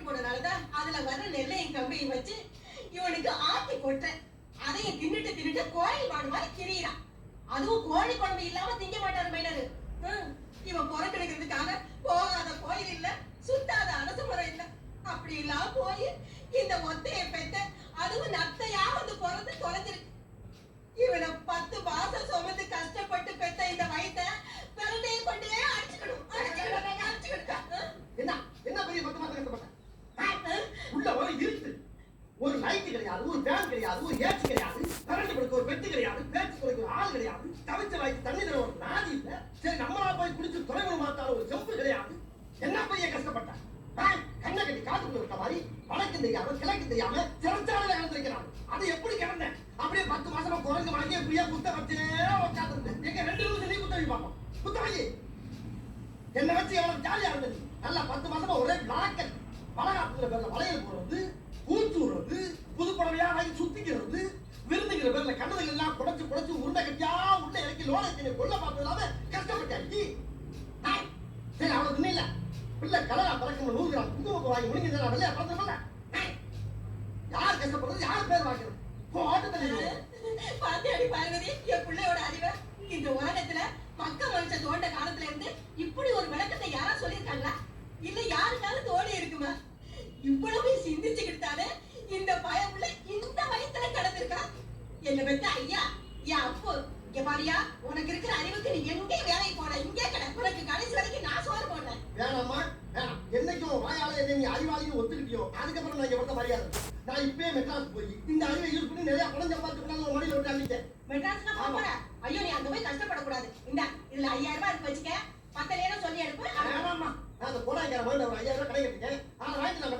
போனனாலதான் அதுல வர நெல்லையும் கம்பையும் வச்சு இவனுக்கு ஆட்டி கொட்டேன். அதையும் தின்னுட்டு கோழி மாடு மாதிரி கிரியிறான். அதுவும் கோழி குழம்பு இல்லாம திங்க மாட்டாரு மைனரு. இவன் பொறக்கெடுக்கிறதுக்காக போகாத கோயில் இல்ல, சுத்தாத அரசு முறை இல்ல. அப்படி எல்லாம் போய் இந்த ஒத்தையை பெத்த, அதுவும் நத்தையா வந்து பிறந்து தொலைஞ்சிருக்கு. இவனை 10 மாசம் சுமந்து கஷ்டப்பட்டு பெத்த இந்த வயித்தை பிறந்தையை கொண்டே அடிச்சுக்கணும். என்ன என்ன பெரிய 10 மாசம் கஷ்டப்பட்டேன். உள்ள ஒரு இருட்டு, ஒரு லைட் கிடையாது, ஒரு ஃபேன் கிடையாது, ஒரு ஏசி கிடையாது, கரண்ட் கொடுக்க ஒரு பெட்டு கிடையாது, பேச்சு கொடுக்க ஒரு ஆள் கிடையாது, தவிச்ச வாய்க்கு தண்ணி தர ஒரு நாதி இல்ல. சரி நம்மளா போய் குடிச்சு துறைமுகம் மாத்தால ஒரு செம்பு கிடையாது. என்ன பெரிய கஷ்டப்பட்டேன். கண்ணை கட்டி காட்டுக்குள்ள இருக்க மாதிரி வடக்கு தெரியாம கிழக்கு தெரியாம சிறச்சாலையில கலந்துருக்கிறான். அது எப்படி கிடந்தேன் அப்படியே 10 மாசமா குறைஞ்சு வாங்கி எப்படியா குத்த வச்சே உட்காந்துருந்தேன். எங்க 2 நிமிஷம் நீ குத்த வை பார்ப்போம். குத்த வை. என்ன வச்சு எவ்வளவு ஜாலியா இருந்தது. நல்லா 10 மாசமா ஒரே பிளாக்கல் பலகாத்துற பேர்ல வளையல் போடுறது, பூச்சு விடுறது, புது புடவையா வாங்கி சுத்திக்கிறது, விருந்துங்கிற பேர்ல கண்ணதுகள் எல்லாம் குடைச்சு உருண்டை கட்டியா உள்ள இறக்கி லோனை கொல்ல பார்த்தது இல்லாம கஷ்டப்பட்டாச்சு. சரி அவ்வளவு தின்ன இல்ல பிள்ளை கலரா பறக்கும் 100 கிராம் குங்குமத்தை வாங்கி முடிஞ்சது வெள்ளையா பறந்துடல. யார் கஷ்டப்படுறது, யார் பேர் வாங்கிறது? பாத்தியாடி பார்வதி, என் பிள்ளையோட அறிவை. இந்த உலகத்துல மக்க மனுஷன் தோண்ட காலத்துல இருந்து இப்படி ஒரு விளக்கத்தை யாரா சொல்லியிருக்காங்களா? இல்ல யாருக்காலும் தோணி இருக்குமா? இவ்வளவு சிந்திச்சுக்கிட்டாலே இந்த பயமுள்ள இந்த வயசுல கடந்திருக்கா. என்ன பெத்த ஐயா, என் அப்பு இங்க பாரியா, உனக்கு இருக்கிற அறிவுக்கு நீ எங்கே வேலைக்கு போன, இங்கே கடை. உனக்கு கடைசி வரைக்கும் நான் சோறு போடுறேன். வேணாம்மா வேணாம். என்னைக்கும் வாயால என்ன நீ அறிவாளின்னு ஒத்துக்கிட்டியோ அதுக்கப்புறம் நான் எவ்வளவு மரியாதை. நான் இப்பயே மெட்ராஸ் போய் இந்த அறிவை யூஸ் பண்ணி நிறைய பணம் சம்பாதிச்சு ஒரு மணியில விட்டு அள்ளிட்டேன். மெட்ராஸ்னா போற? ஐயோ நீ அங்க போய் கஷ்டப்படக்கூடாது. இந்த இதுல 5000 ரூபாய் இருக்கு வச்சுக்க. 10 நேரம் சொல்லி எடுப்பு. வேணாம்மா, நான் அந்த போடாங்கிற மாதிரி ஒரு 5000 ரூபாய் கடை கட்டிட்டேன். அதை வாங்கி நான்